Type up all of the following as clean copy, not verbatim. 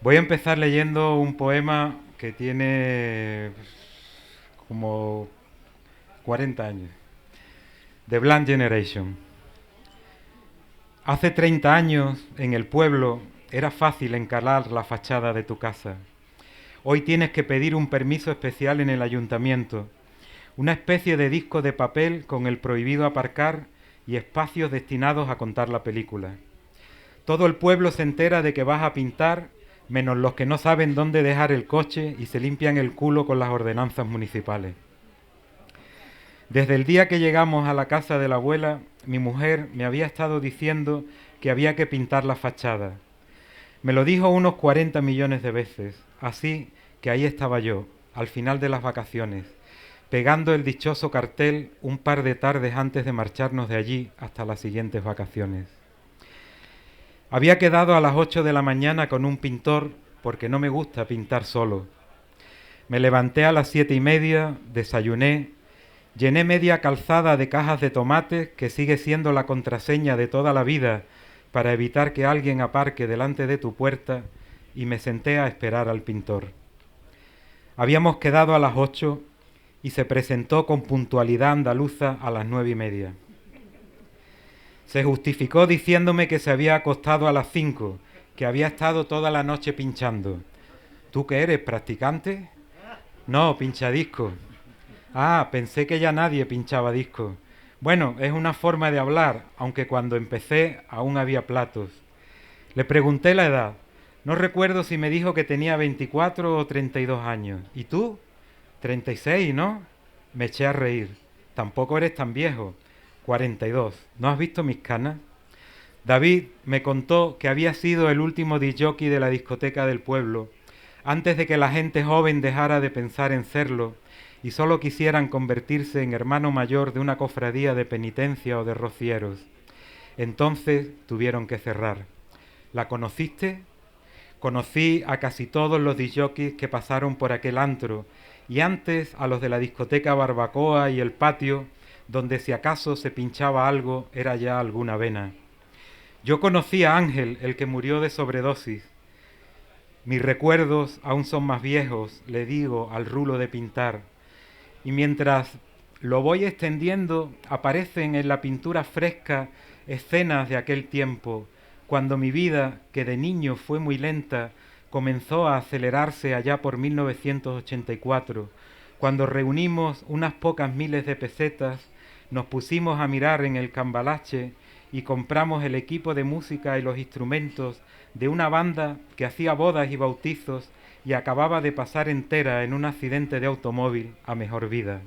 Voy a empezar leyendo un poema que tiene como 40 años, The Blank Generation. Hace 30 años, en el pueblo, era fácil encalar la fachada de tu casa. Hoy tienes que pedir un permiso especial en el ayuntamiento, una especie de disco de papel con el prohibido aparcar y espacios destinados a contar la película. Todo el pueblo se entera de que vas a pintar, menos los que no saben dónde dejar el coche y se limpian el culo con las ordenanzas municipales. Desde el día que llegamos a la casa de la abuela, mi mujer me había estado diciendo que había que pintar la fachada. Me lo dijo unos 40 millones de veces, así que ahí estaba yo, al final de las vacaciones, pegando el dichoso cartel un par de tardes antes de marcharnos de allí hasta las siguientes vacaciones. Había quedado a las 8 de la mañana con un pintor porque no me gusta pintar solo. Me levanté a las 7:30, desayuné, llené media calzada de cajas de tomates, que sigue siendo la contraseña de toda la vida para evitar que alguien aparque delante de tu puerta, y me senté a esperar al pintor. Habíamos quedado a las 8 y se presentó con puntualidad andaluza a las 9:30. Se justificó diciéndome que se había acostado a las 5, que había estado toda la noche pinchando. ¿Tú qué eres, practicante? No, pinchadisco. Ah, pensé que ya nadie pinchaba discos. Bueno, es una forma de hablar, aunque cuando empecé aún había platos. Le pregunté la edad. No recuerdo si me dijo que tenía 24 o 32 años. ¿Y tú? 36, ¿no? Me eché a reír. Tampoco eres tan viejo. 42. ¿No has visto mis canas? David me contó que había sido el último disc-jockey de la discoteca del pueblo, antes de que la gente joven dejara de pensar en serlo y solo quisieran convertirse en hermano mayor de una cofradía de penitencia o de rocieros. Entonces tuvieron que cerrar. ¿La conociste? Conocí a casi todos los disc-jockeys que pasaron por aquel antro, y antes a los de la discoteca Barbacoa y el Patio, donde si acaso se pinchaba algo era ya alguna vena. Yo conocí a Ángel, el que murió de sobredosis. Mis recuerdos aún son más viejos, le digo al rulo de pintar. Y mientras lo voy extendiendo, aparecen en la pintura fresca escenas de aquel tiempo, cuando mi vida, que de niño fue muy lenta, comenzó a acelerarse allá por 1984, cuando reunimos unas pocas miles de pesetas, nos pusimos a mirar en el cambalache y compramos el equipo de música y los instrumentos de una banda que hacía bodas y bautizos y acababa de pasar entera en un accidente de automóvil a mejor vida.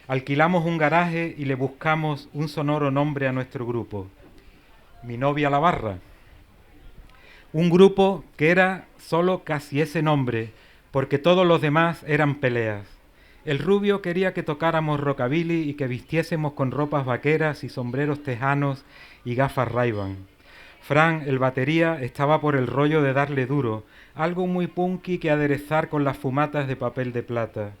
Alquilamos un garaje y le buscamos un sonoro nombre a nuestro grupo, Mi novia la barra. Un grupo que era solo casi ese nombre, porque todos los demás eran peleas. El rubio quería que tocáramos rockabilly y que vistiésemos con ropas vaqueras y sombreros tejanos y gafas Ray-Ban. Fran, el batería, estaba por el rollo de darle duro, algo muy punky que aderezar con las fumatas de papel de plata.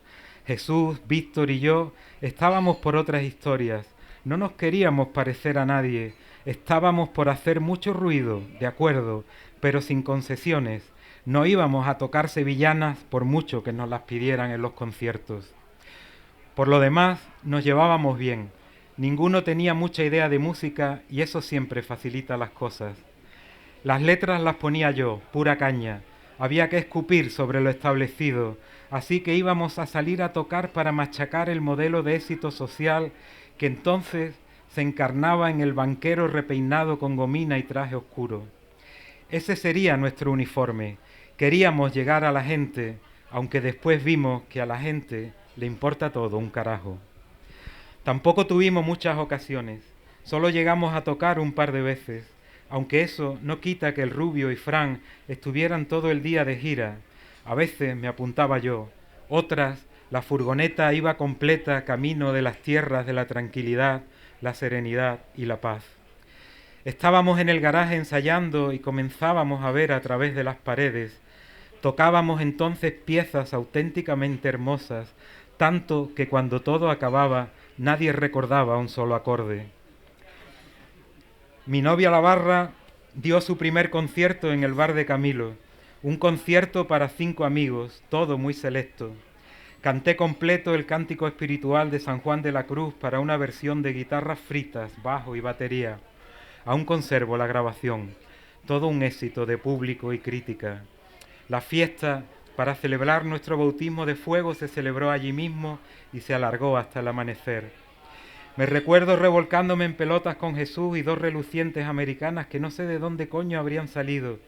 Jesús, Víctor y yo estábamos por otras historias. No nos queríamos parecer a nadie. Estábamos por hacer mucho ruido, de acuerdo, pero sin concesiones. No íbamos a tocar sevillanas por mucho que nos las pidieran en los conciertos. Por lo demás, nos llevábamos bien. Ninguno tenía mucha idea de música y eso siempre facilita las cosas. Las letras las ponía yo, pura caña. Había que escupir sobre lo establecido, así que íbamos a salir a tocar para machacar el modelo de éxito social que entonces se encarnaba en el banquero repeinado con gomina y traje oscuro. Ese sería nuestro uniforme. Queríamos llegar a la gente, aunque después vimos que a la gente le importa todo un carajo. Tampoco tuvimos muchas ocasiones, solo llegamos a tocar un par de veces, aunque eso no quita que el Rubio y Fran estuvieran todo el día de gira. A veces me apuntaba yo, otras la furgoneta iba completa camino de las tierras de la tranquilidad, la serenidad y la paz. Estábamos en el garaje ensayando y comenzábamos a ver a través de las paredes. Tocábamos entonces piezas auténticamente hermosas, tanto que cuando todo acababa nadie recordaba un solo acorde. Mi novia la barra dio su primer concierto en el bar de Camilo, Un concierto para 5 amigos, todo muy selecto. Canté completo el cántico espiritual de San Juan de la Cruz para una versión de guitarras fritas, bajo y batería. Aún conservo la grabación. Todo un éxito de público y crítica. La fiesta para celebrar nuestro bautismo de fuego se celebró allí mismo y se alargó hasta el amanecer. Me recuerdo revolcándome en pelotas con Jesús y 2 relucientes americanas que no sé de dónde coño habrían salido,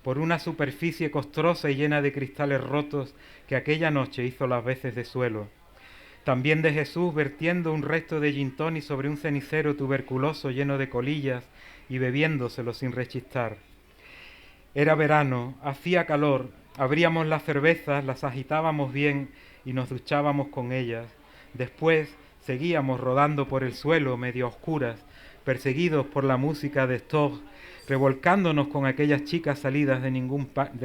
por una superficie costrosa y llena de cristales rotos que aquella noche hizo las veces de suelo. También de Jesús vertiendo un resto de gin tonic sobre un cenicero tuberculoso lleno de colillas y bebiéndoselo sin rechistar. Era verano, hacía calor, abríamos las cervezas, las agitábamos bien y nos duchábamos con ellas. Después seguíamos rodando por el suelo medio oscuras, perseguidos por la música de Stock, revolcándonos con aquellas chicas salidas de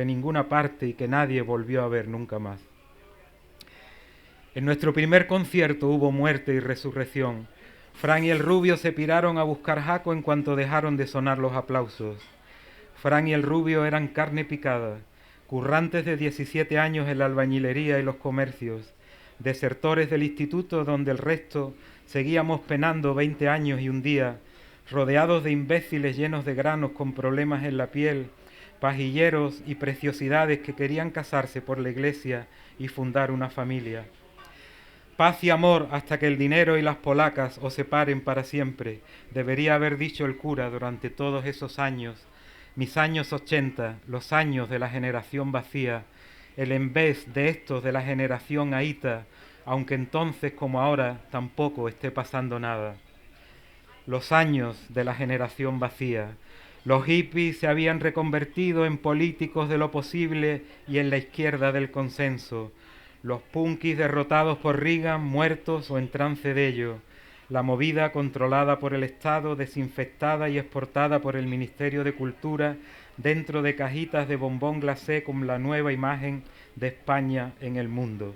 ninguna parte y que nadie volvió a ver nunca más. En nuestro primer concierto hubo muerte y resurrección. Fran y el Rubio se piraron a buscar Jaco en cuanto dejaron de sonar los aplausos. Fran y el Rubio eran carne picada, currantes de 17 años en la albañilería y los comercios, desertores del instituto donde el resto seguíamos penando 20 años y un día, rodeados de imbéciles llenos de granos con problemas en la piel, pajilleros y preciosidades que querían casarse por la iglesia y fundar una familia. Paz y amor hasta que el dinero y las polacas os separen para siempre, debería haber dicho el cura durante todos esos años, mis años 80, los años de la generación vacía, el en vez de estos de la generación ahita, aunque entonces como ahora tampoco esté pasando nada. Los años de la generación vacía. Los hippies se habían reconvertido en políticos de lo posible y en la izquierda del consenso. Los punkis derrotados por Reagan, muertos o en trance de ello. La movida controlada por el Estado, desinfectada y exportada por el Ministerio de Cultura dentro de cajitas de bombón glacé con la nueva imagen de España en el mundo.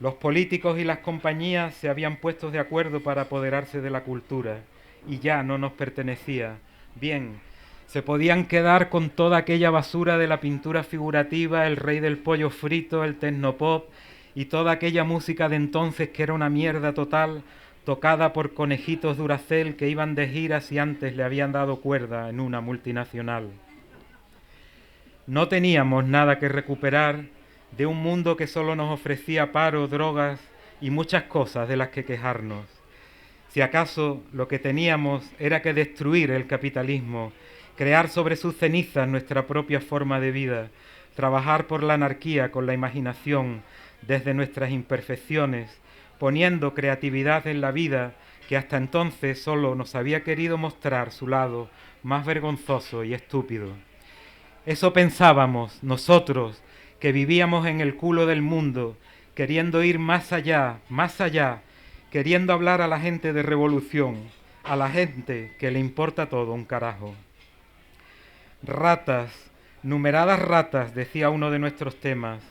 Los políticos y las compañías se habían puesto de acuerdo para apoderarse de la cultura y ya no nos pertenecía. Bien, se podían quedar con toda aquella basura de la pintura figurativa, el rey del pollo frito, el tecnopop y toda aquella música de entonces que era una mierda total, tocada por conejitos Duracell que iban de gira si antes le habían dado cuerda en una multinacional. No teníamos nada que recuperar de un mundo que solo nos ofrecía paro, drogas y muchas cosas de las que quejarnos. Si acaso lo que teníamos era que destruir el capitalismo, crear sobre sus cenizas nuestra propia forma de vida, trabajar por la anarquía con la imaginación desde nuestras imperfecciones, poniendo creatividad en la vida que hasta entonces solo nos había querido mostrar su lado más vergonzoso y estúpido. Eso pensábamos nosotros, que vivíamos en el culo del mundo, queriendo ir más allá, queriendo hablar a la gente de revolución, a la gente que le importa todo un carajo. Ratas, numeradas ratas, decía uno de nuestros temas.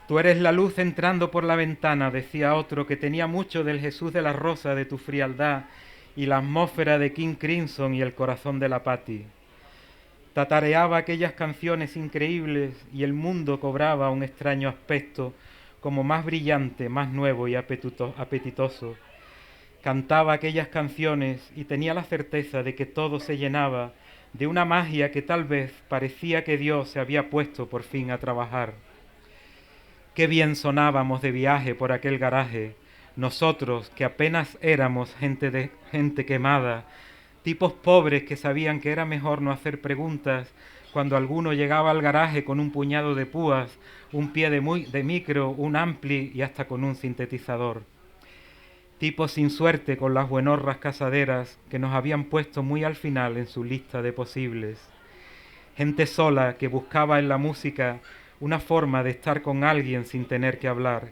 Tú eres la luz entrando por la ventana, decía otro, que tenía mucho del Jesús de la Rosa, de tu frialdad, y la atmósfera de King Crimson y el corazón de la Patti. Tatareaba aquellas canciones increíbles y el mundo cobraba un extraño aspecto, como más brillante, más nuevo y apetitoso. Cantaba aquellas canciones y tenía la certeza de que todo se llenaba de una magia que tal vez parecía que Dios se había puesto por fin a trabajar. Qué bien sonábamos de viaje por aquel garaje, nosotros que apenas éramos gente quemada, tipos pobres que sabían que era mejor no hacer preguntas cuando alguno llegaba al garaje con un puñado de púas, un pie de micro, un ampli y hasta con un sintetizador. Tipos sin suerte con las buenorras casaderas que nos habían puesto muy al final en su lista de posibles. Gente sola que buscaba en la música una forma de estar con alguien sin tener que hablar,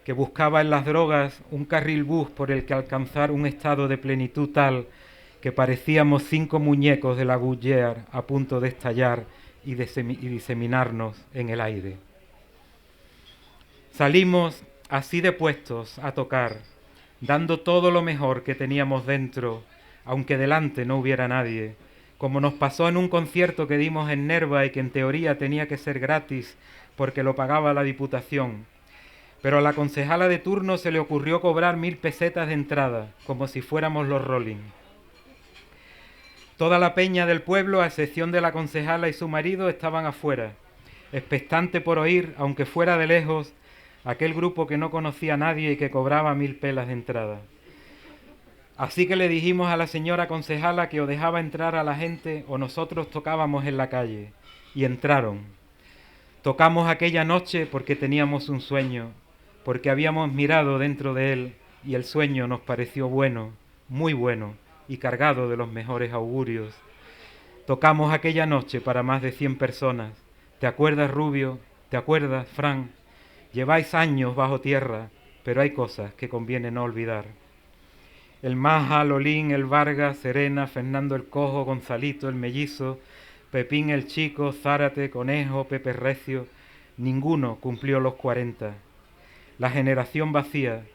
que buscaba en las drogas un carril bus por el que alcanzar un estado de plenitud tal que parecíamos 5 muñecos de la Goodyear a punto de estallar y diseminarnos en el aire. Salimos así de puestos a tocar, dando todo lo mejor que teníamos dentro, aunque delante no hubiera nadie, como nos pasó en un concierto que dimos en Nerva y que en teoría tenía que ser gratis porque lo pagaba la Diputación. Pero a la concejala de turno se le ocurrió cobrar 1000 pesetas de entrada, como si fuéramos los Rolling. Toda la peña del pueblo, a excepción de la concejala y su marido, estaban afuera, expectante por oír, aunque fuera de lejos, aquel grupo que no conocía a nadie y que cobraba 1000 pelas de entrada. Así que le dijimos a la señora concejala que o dejaba entrar a la gente o nosotros tocábamos en la calle. Y entraron. Tocamos aquella noche porque teníamos un sueño, porque habíamos mirado dentro de él y el sueño nos pareció bueno, muy bueno y cargado de los mejores augurios. Tocamos aquella noche para más de 100 personas. ¿Te acuerdas, Rubio? ¿Te acuerdas, Fran? Lleváis años bajo tierra, pero hay cosas que conviene no olvidar. El Maja, Lolín, el Vargas, Serena, Fernando el Cojo, Gonzalito el Mellizo, Pepín el Chico, Zárate, Conejo, Pepe Recio, ninguno cumplió los 40. La generación vacía,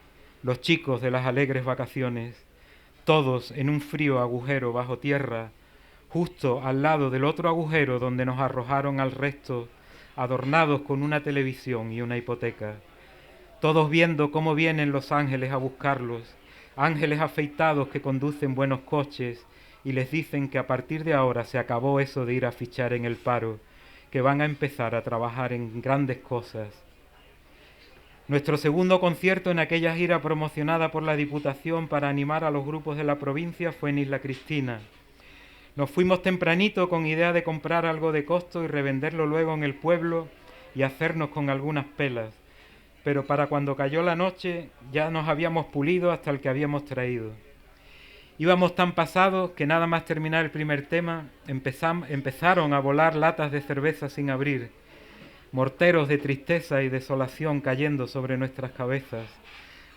los chicos de las alegres vacaciones, todos en un frío agujero bajo tierra, justo al lado del otro agujero donde nos arrojaron al resto, adornados con una televisión y una hipoteca. Todos viendo cómo vienen los ángeles a buscarlos, ángeles afeitados que conducen buenos coches y les dicen que a partir de ahora se acabó eso de ir a fichar en el paro, que van a empezar a trabajar en grandes cosas. Nuestro segundo concierto en aquella gira promocionada por la Diputación para animar a los grupos de la provincia fue en Isla Cristina. Nos fuimos tempranito con idea de comprar algo de costo y revenderlo luego en el pueblo y hacernos con algunas pelas. Pero para cuando cayó la noche ya nos habíamos pulido hasta el que habíamos traído. Íbamos tan pasados que nada más terminar el primer tema empezaron a volar latas de cerveza sin abrir, morteros de tristeza y desolación cayendo sobre nuestras cabezas.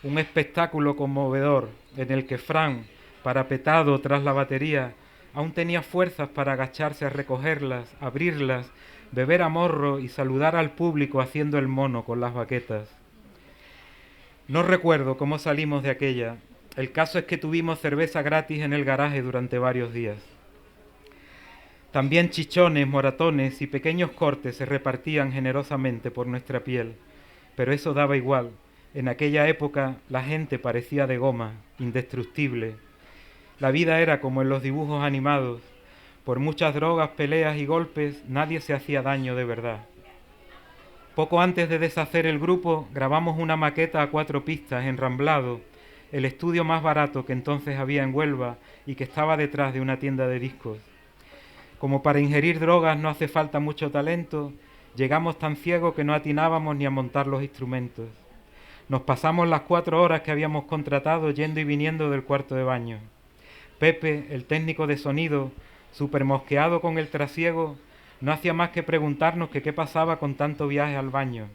Un espectáculo conmovedor en el que Fran, parapetado tras la batería, aún tenía fuerzas para agacharse a recogerlas, abrirlas, beber a morro y saludar al público haciendo el mono con las baquetas. No recuerdo cómo salimos de aquella. El caso es que tuvimos cerveza gratis en el garaje durante varios días. También chichones, moratones y pequeños cortes se repartían generosamente por nuestra piel, pero eso daba igual. En aquella época la gente parecía de goma, indestructible. La vida era como en los dibujos animados. Por muchas drogas, peleas y golpes, nadie se hacía daño de verdad. Poco antes de deshacer el grupo, grabamos una maqueta a 4 pistas en Ramblado, el estudio más barato que entonces había en Huelva y que estaba detrás de una tienda de discos. Como para ingerir drogas no hace falta mucho talento, llegamos tan ciegos que no atinábamos ni a montar los instrumentos. Nos pasamos las 4 horas que habíamos contratado yendo y viniendo del cuarto de baño. Pepe, el técnico de sonido, súper mosqueado con el trasiego, no hacía más que preguntarnos que qué pasaba con tanto viaje al baño.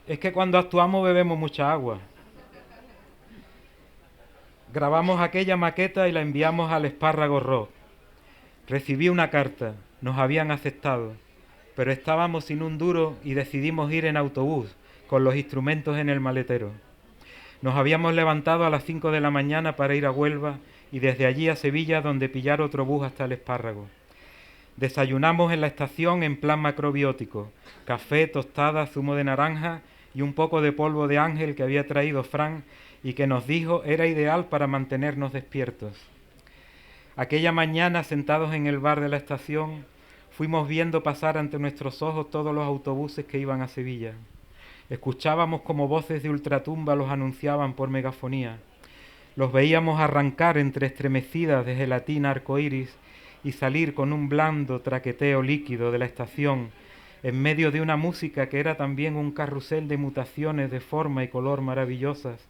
Es que cuando actuamos bebemos mucha agua. Grabamos aquella maqueta y la enviamos al Espárrago Rock. Recibí una carta, nos habían aceptado, pero estábamos sin un duro y decidimos ir en autobús, con los instrumentos en el maletero. Nos habíamos levantado a las 5 de la mañana para ir a Huelva y desde allí a Sevilla, donde pillar otro bus hasta el Espárrago. Desayunamos en la estación en plan macrobiótico, café, tostada, zumo de naranja y un poco de polvo de ángel que había traído Fran y que nos dijo era ideal para mantenernos despiertos. Aquella mañana, sentados en el bar de la estación, fuimos viendo pasar ante nuestros ojos todos los autobuses que iban a Sevilla. Escuchábamos como voces de ultratumba los anunciaban por megafonía. Los veíamos arrancar entre estremecidas de gelatina arcoíris y salir con un blando traqueteo líquido de la estación en medio de una música que era también un carrusel de mutaciones de forma y color maravillosas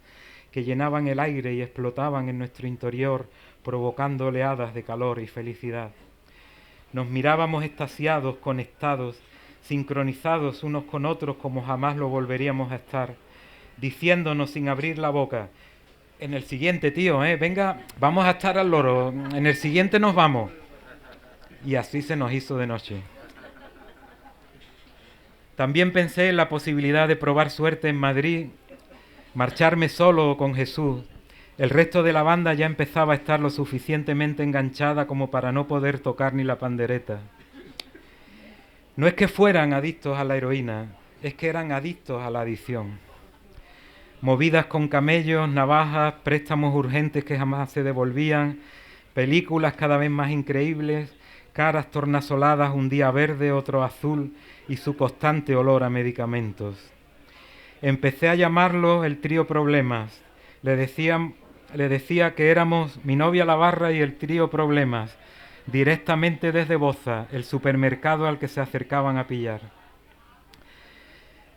que llenaban el aire y explotaban en nuestro interior, provocando oleadas de calor y felicidad. Nos mirábamos extasiados, conectados, sincronizados unos con otros como jamás lo volveríamos a estar, diciéndonos sin abrir la boca: en el siguiente, tío, venga, vamos a estar al loro, en el siguiente nos vamos. Y así se nos hizo de noche. También pensé en la posibilidad de probar suerte en Madrid, marcharme solo o con Jesús, El resto de la banda ya empezaba a estar lo suficientemente enganchada como para no poder tocar ni la pandereta. No es que fueran adictos a la heroína, es que eran adictos a la adicción. Movidas con camellos, navajas, préstamos urgentes que jamás se devolvían, películas cada vez más increíbles, caras tornasoladas, un día verde, otro azul, y su constante olor a medicamentos. Empecé a llamarlo el trío Problemas. Le decía que éramos mi novia la Barra y el trío Problemas, directamente desde Boza, el supermercado al que se acercaban a pillar.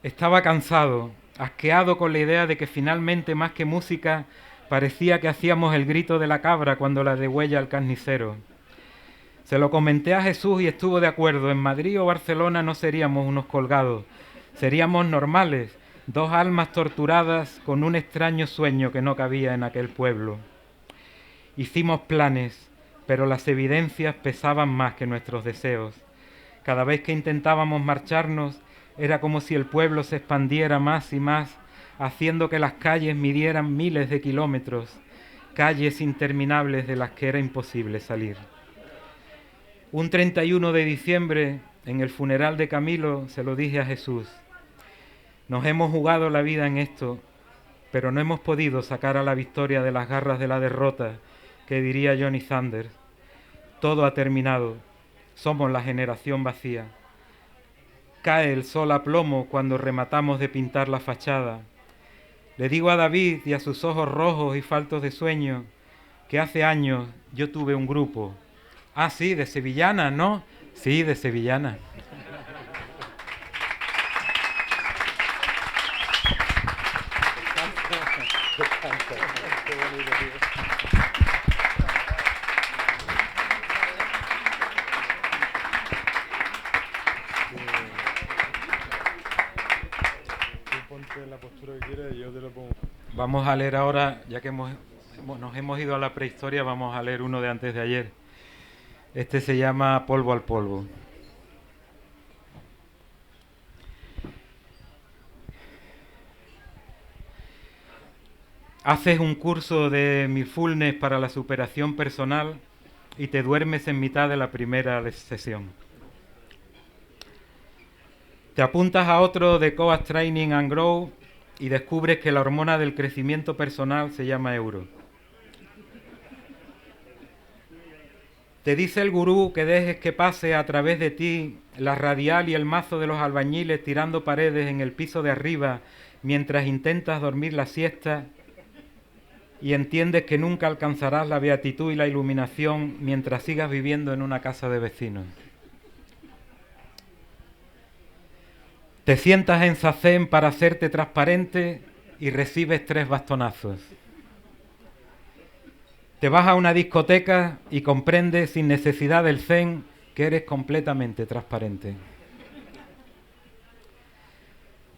Estaba cansado, asqueado con la idea de que finalmente, más que música, parecía que hacíamos el grito de la cabra cuando la degüella al carnicero. Se lo comenté a Jesús y estuvo de acuerdo. En Madrid o Barcelona no seríamos unos colgados, seríamos normales, dos almas torturadas con un extraño sueño que no cabía en aquel pueblo. Hicimos planes, pero las evidencias pesaban más que nuestros deseos. Cada vez que intentábamos marcharnos, era como si el pueblo se expandiera más y más, haciendo que las calles midieran miles de kilómetros, calles interminables de las que era imposible salir. Un 31 de diciembre, en el funeral de Camilo, se lo dije a Jesús: nos hemos jugado la vida en esto, pero no hemos podido sacar a la victoria de las garras de la derrota, que diría Johnny Sanders. Todo ha terminado, somos la generación vacía. Cae el sol a plomo cuando rematamos de pintar la fachada. Le digo a David y a sus ojos rojos y faltos de sueño que hace años yo tuve un grupo. Ah, sí, de sevillana, ¿no? Sí, de sevillana. Vamos a leer ahora, ya que nos hemos ido a la prehistoria, vamos a leer uno de antes de ayer. Este se llama Polvo al polvo. Haces un curso de mindfulness para la superación personal y te duermes en mitad de la primera sesión. Te apuntas a otro de Coach Training and Grow y descubres que la hormona del crecimiento personal se llama euro. Te dice el gurú que dejes que pase a través de ti la radial y el mazo de los albañiles tirando paredes en el piso de arriba mientras intentas dormir la siesta y entiendes que nunca alcanzarás la beatitud y la iluminación mientras sigas viviendo en una casa de vecinos. Te sientas en zazen para hacerte transparente y recibes 3 bastonazos. Te vas a una discoteca y comprendes sin necesidad del zen que eres completamente transparente.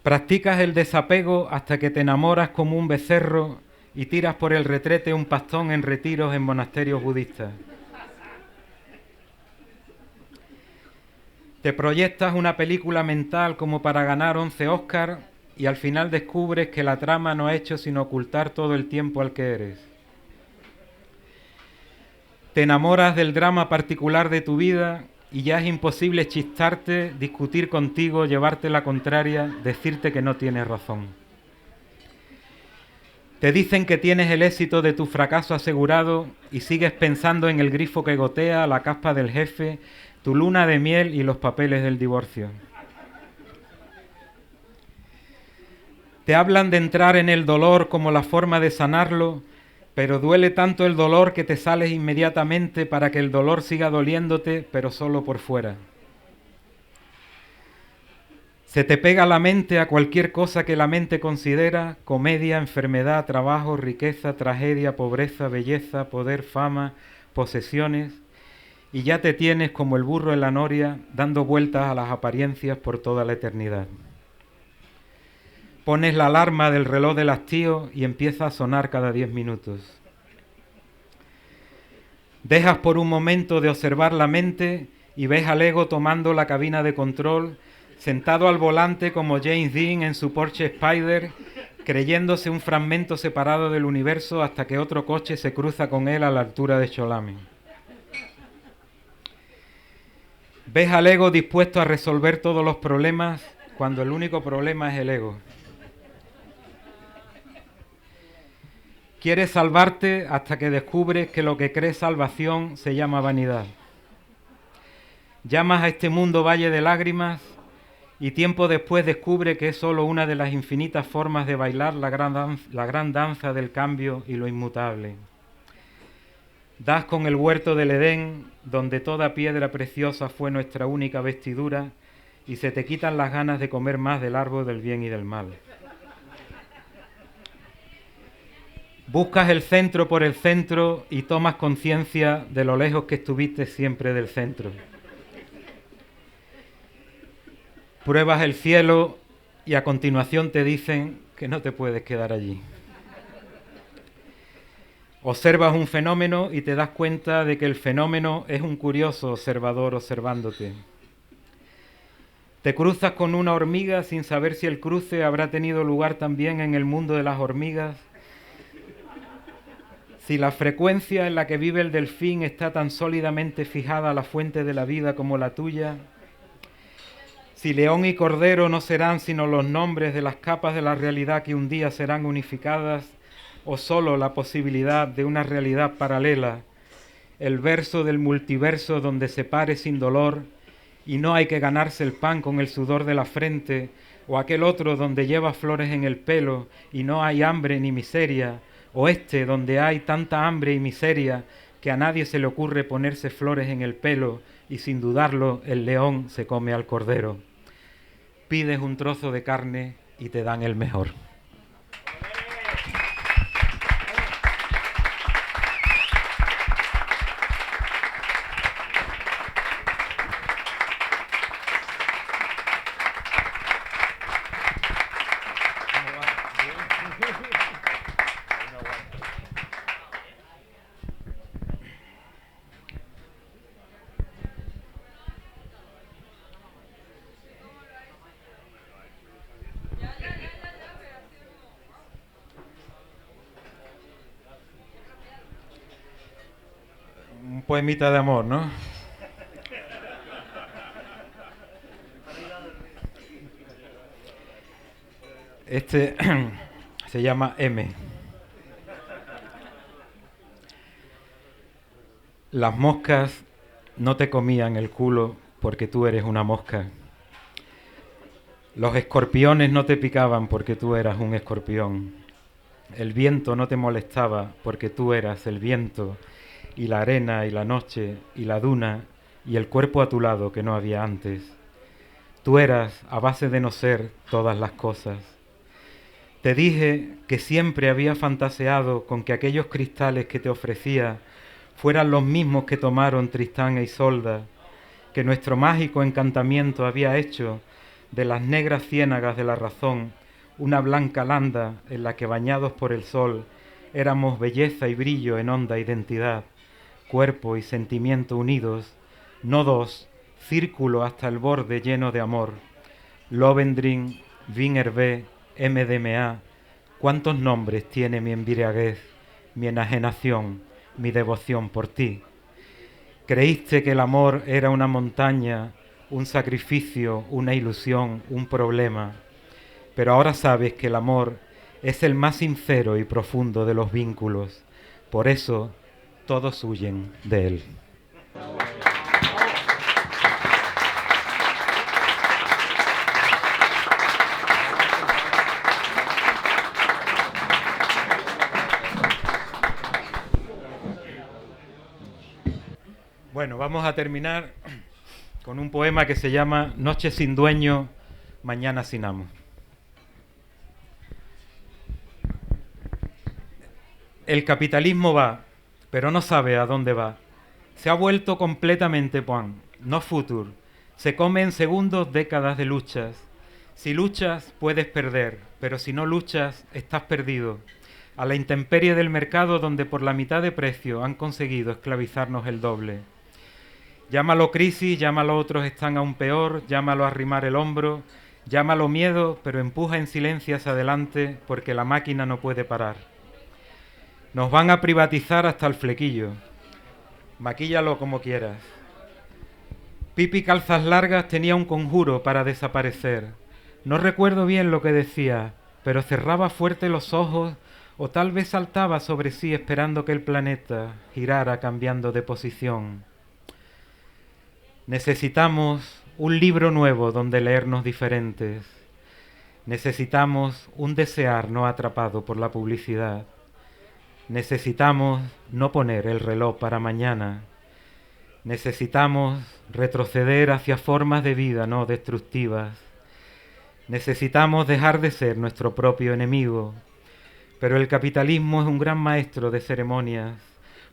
Practicas el desapego hasta que te enamoras como un becerro y tiras por el retrete un pastón en retiros en monasterios budistas. Te proyectas una película mental como para ganar 11 Oscars y al final descubres que la trama no ha hecho sino ocultar todo el tiempo al que eres. Te enamoras del drama particular de tu vida y ya es imposible chistarte, discutir contigo, llevarte la contraria, decirte que no tienes razón. Te dicen que tienes el éxito de tu fracaso asegurado y sigues pensando en el grifo que gotea, la caspa del jefe, tu luna de miel y los papeles del divorcio. Te hablan de entrar en el dolor como la forma de sanarlo, pero duele tanto el dolor que te sales inmediatamente para que el dolor siga doliéndote, pero solo por fuera. Se te pega la mente a cualquier cosa que la mente considera: comedia, enfermedad, trabajo, riqueza, tragedia, pobreza, belleza, poder, fama, posesiones, y ya te tienes como el burro en la noria, dando vueltas a las apariencias por toda la eternidad. Pones la alarma del reloj del hastío y empieza a sonar cada 10 minutos. Dejas por un momento de observar la mente y ves al ego tomando la cabina de control, sentado al volante como James Dean en su Porsche Spider, creyéndose un fragmento separado del universo hasta que otro coche se cruza con él a la altura de Cholami. Ves al ego dispuesto a resolver todos los problemas cuando el único problema es el ego. Quieres salvarte hasta que descubres que lo que crees salvación se llama vanidad. Llamas a este mundo valle de lágrimas y tiempo después descubre que es solo una de las infinitas formas de bailar la gran danza del cambio y lo inmutable. Das con el huerto del Edén, donde toda piedra preciosa fue nuestra única vestidura, y se te quitan las ganas de comer más del árbol del bien y del mal. Buscas el centro por el centro y tomas conciencia de lo lejos que estuviste siempre del centro. Pruebas el cielo y a continuación te dicen que no te puedes quedar allí. Observas un fenómeno y te das cuenta de que el fenómeno es un curioso observador observándote. Te cruzas con una hormiga sin saber si el cruce habrá tenido lugar también en el mundo de las hormigas, si la frecuencia en la que vive el delfín está tan sólidamente fijada a la fuente de la vida como la tuya, si león y cordero no serán sino los nombres de las capas de la realidad que un día serán unificadas, o solo la posibilidad de una realidad paralela, el verso del multiverso donde se pare sin dolor y no hay que ganarse el pan con el sudor de la frente, o aquel otro donde lleva flores en el pelo y no hay hambre ni miseria, o este donde hay tanta hambre y miseria que a nadie se le ocurre ponerse flores en el pelo y sin dudarlo el león se come al cordero. Pides un trozo de carne y te dan el mejor. Un poemita de amor, ¿no? Este se llama M. Las moscas no te comían el culo porque tú eres una mosca. Los escorpiones no te picaban porque tú eras un escorpión. El viento no te molestaba porque tú eras el viento, y la arena y la noche y la duna y el cuerpo a tu lado que no había antes. Tú eras, a base de no ser, todas las cosas. Te dije que siempre había fantaseado con que aquellos cristales que te ofrecía fueran los mismos que tomaron Tristán e Isolda, que nuestro mágico encantamiento había hecho de las negras ciénagas de la razón una blanca landa en la que, bañados por el sol, éramos belleza y brillo en honda identidad, cuerpo y sentimiento unidos, no dos, círculo hasta el borde lleno de amor. Lohengrin, Wien Hervé, MDMA, ¿cuántos nombres tiene mi embriaguez, mi enajenación, mi devoción por ti? Creíste que el amor era una montaña, un sacrificio, una ilusión, un problema, pero ahora sabes que el amor es el más sincero y profundo de los vínculos, por eso todos huyen de él. Bueno, vamos a terminar con un poema que se llama Noche sin dueño, mañana sin amo. El capitalismo va, pero no sabe a dónde va. Se ha vuelto completamente pan, no futur. Se come en segundos décadas de luchas. Si luchas, puedes perder, pero si no luchas, estás perdido. A la intemperie del mercado donde por la mitad de precio han conseguido esclavizarnos el doble. Llámalo crisis, llámalo otros están aún peor, llámalo a arrimar el hombro. Llámalo miedo, pero empuja en silencio hacia adelante porque la máquina no puede parar. Nos van a privatizar hasta el flequillo. Maquíllalo como quieras. Pipi Calzas Largas tenía un conjuro para desaparecer. No recuerdo bien lo que decía, pero cerraba fuerte los ojos o tal vez saltaba sobre sí esperando que el planeta girara cambiando de posición. Necesitamos un libro nuevo donde leernos diferentes. Necesitamos un desear no atrapado por la publicidad. Necesitamos no poner el reloj para mañana. Necesitamos retroceder hacia formas de vida no destructivas. Necesitamos dejar de ser nuestro propio enemigo. Pero el capitalismo es un gran maestro de ceremonias.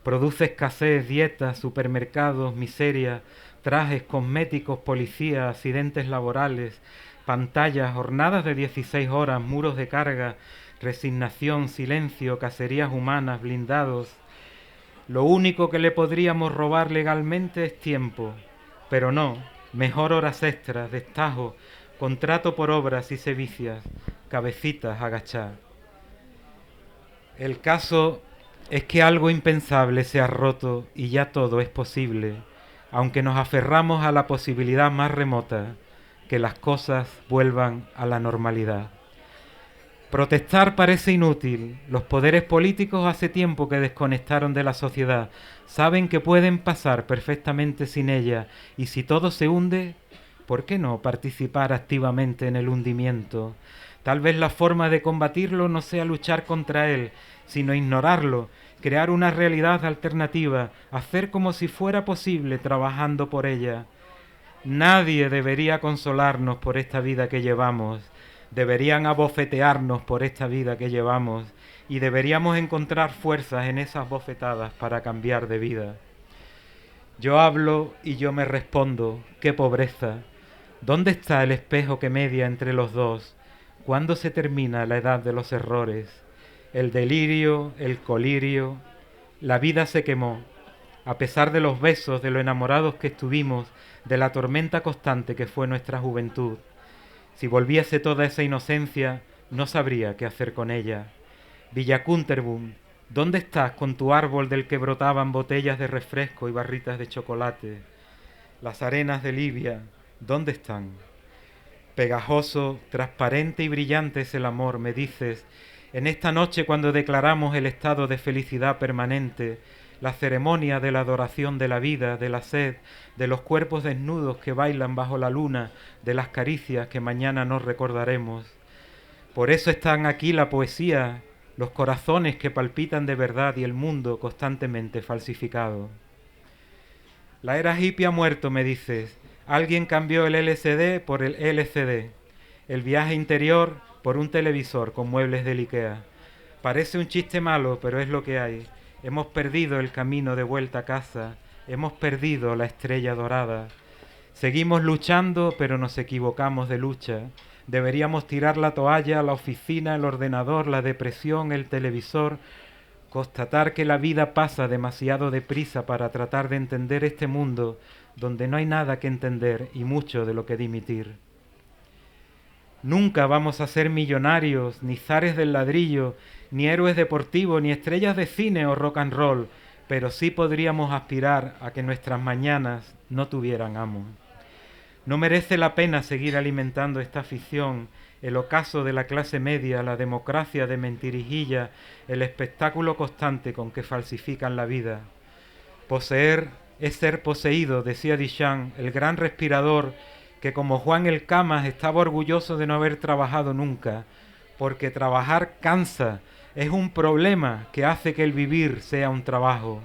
Produce escasez, dietas, supermercados, miseria, trajes, cosméticos, policías, accidentes laborales, pantallas, jornadas de 16 horas, muros de carga, resignación, silencio, cacerías humanas, blindados. Lo único que le podríamos robar legalmente es tiempo, pero no, mejor horas extras, destajo, contrato por obras y sevicias, cabecitas agachar. El caso es que algo impensable se ha roto y ya todo es posible, aunque nos aferramos a la posibilidad más remota, que las cosas vuelvan a la normalidad. Protestar parece inútil. Los poderes políticos hace tiempo que desconectaron de la sociedad. Saben que pueden pasar perfectamente sin ella. Y si todo se hunde, ¿por qué no participar activamente en el hundimiento? Tal vez la forma de combatirlo no sea luchar contra él, sino ignorarlo, crear una realidad alternativa, hacer como si fuera posible trabajando por ella. Nadie debería consolarnos por esta vida que llevamos. Deberían abofetearnos por esta vida que llevamos y deberíamos encontrar fuerzas en esas bofetadas para cambiar de vida. Yo hablo y yo me respondo, qué pobreza. ¿Dónde está el espejo que media entre los dos? ¿Cuándo se termina la edad de los errores? El delirio, el colirio, la vida se quemó. A pesar de los besos, de lo enamorados que estuvimos, de la tormenta constante que fue nuestra juventud. Si volviese toda esa inocencia, no sabría qué hacer con ella. Villa Kunterbund, ¿dónde estás con tu árbol del que brotaban botellas de refresco y barritas de chocolate? Las arenas de Libia, ¿dónde están? Pegajoso, transparente y brillante es el amor, me dices, en esta noche cuando declaramos el estado de felicidad permanente, la ceremonia de la adoración de la vida, de la sed, de los cuerpos desnudos que bailan bajo la luna, de las caricias que mañana no recordaremos. Por eso están aquí la poesía, los corazones que palpitan de verdad y el mundo constantemente falsificado. La era hippie ha muerto, me dices. Alguien cambió el LCD por el LCD. El viaje interior por un televisor con muebles del IKEA. Parece un chiste malo, pero es lo que hay. Hemos perdido el camino de vuelta a casa, hemos perdido la estrella dorada. Seguimos luchando, pero nos equivocamos de lucha. Deberíamos tirar la toalla, la oficina, el ordenador, la depresión, el televisor. Constatar que la vida pasa demasiado deprisa para tratar de entender este mundo donde no hay nada que entender y mucho de lo que dimitir. Nunca vamos a ser millonarios, ni zares del ladrillo, ni héroes deportivos, ni estrellas de cine o rock and roll, pero sí podríamos aspirar a que nuestras mañanas no tuvieran amo. No merece la pena seguir alimentando esta ficción, el ocaso de la clase media, la democracia de mentirijilla, el espectáculo constante con que falsifican la vida. Poseer es ser poseído, decía Duchamp, el gran respirador, que como Juan el Camas estaba orgulloso de no haber trabajado nunca, porque trabajar cansa, es un problema que hace que el vivir sea un trabajo.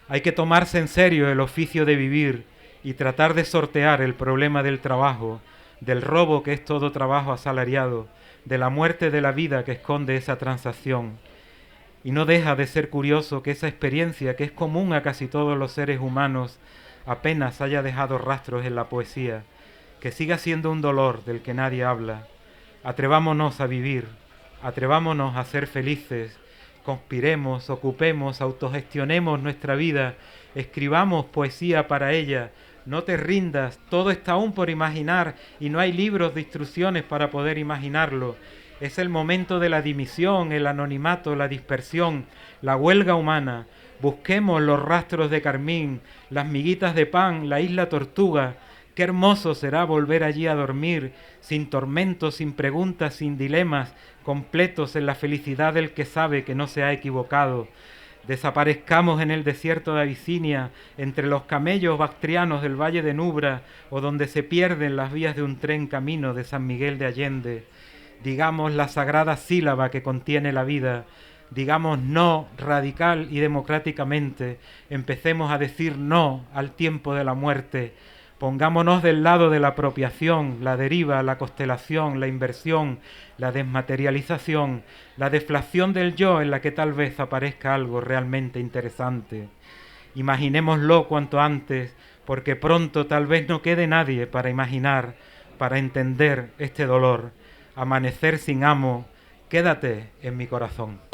Hay que tomarse en serio el oficio de vivir y tratar de sortear el problema del trabajo, del robo que es todo trabajo asalariado, de la muerte de la vida que esconde esa transacción. Y no deja de ser curioso que esa experiencia, que es común a casi todos los seres humanos, apenas haya dejado rastros en la poesía, que siga siendo un dolor del que nadie habla. Atrevámonos a vivir, atrevámonos a ser felices, conspiremos, ocupemos, autogestionemos nuestra vida, escribamos poesía para ella, No te rindas, todo está aún por imaginar y no hay libros de instrucciones para poder imaginarlo. Es el momento de la dimisión, el anonimato, la dispersión, la huelga humana. Busquemos los rastros de carmín, las miguitas de pan, la isla Tortuga. Qué hermoso será volver allí a dormir, sin tormentos, sin preguntas, sin dilemas, completos en la felicidad del que sabe que no se ha equivocado. Desaparezcamos en el desierto de Abisinia, entre los camellos bactrianos del valle de Nubra, o donde se pierden las vías de un tren camino de San Miguel de Allende. Digamos la sagrada sílaba que contiene la vida. Digamos no radical y democráticamente. Empecemos a decir no al tiempo de la muerte. Pongámonos del lado de la apropiación, la deriva, la constelación, la inversión, la desmaterialización, la deflación del yo en la que tal vez aparezca algo realmente interesante. Imaginémoslo cuanto antes, porque pronto tal vez no quede nadie para imaginar, para entender este dolor. Amanecer sin amo, quédate en mi corazón.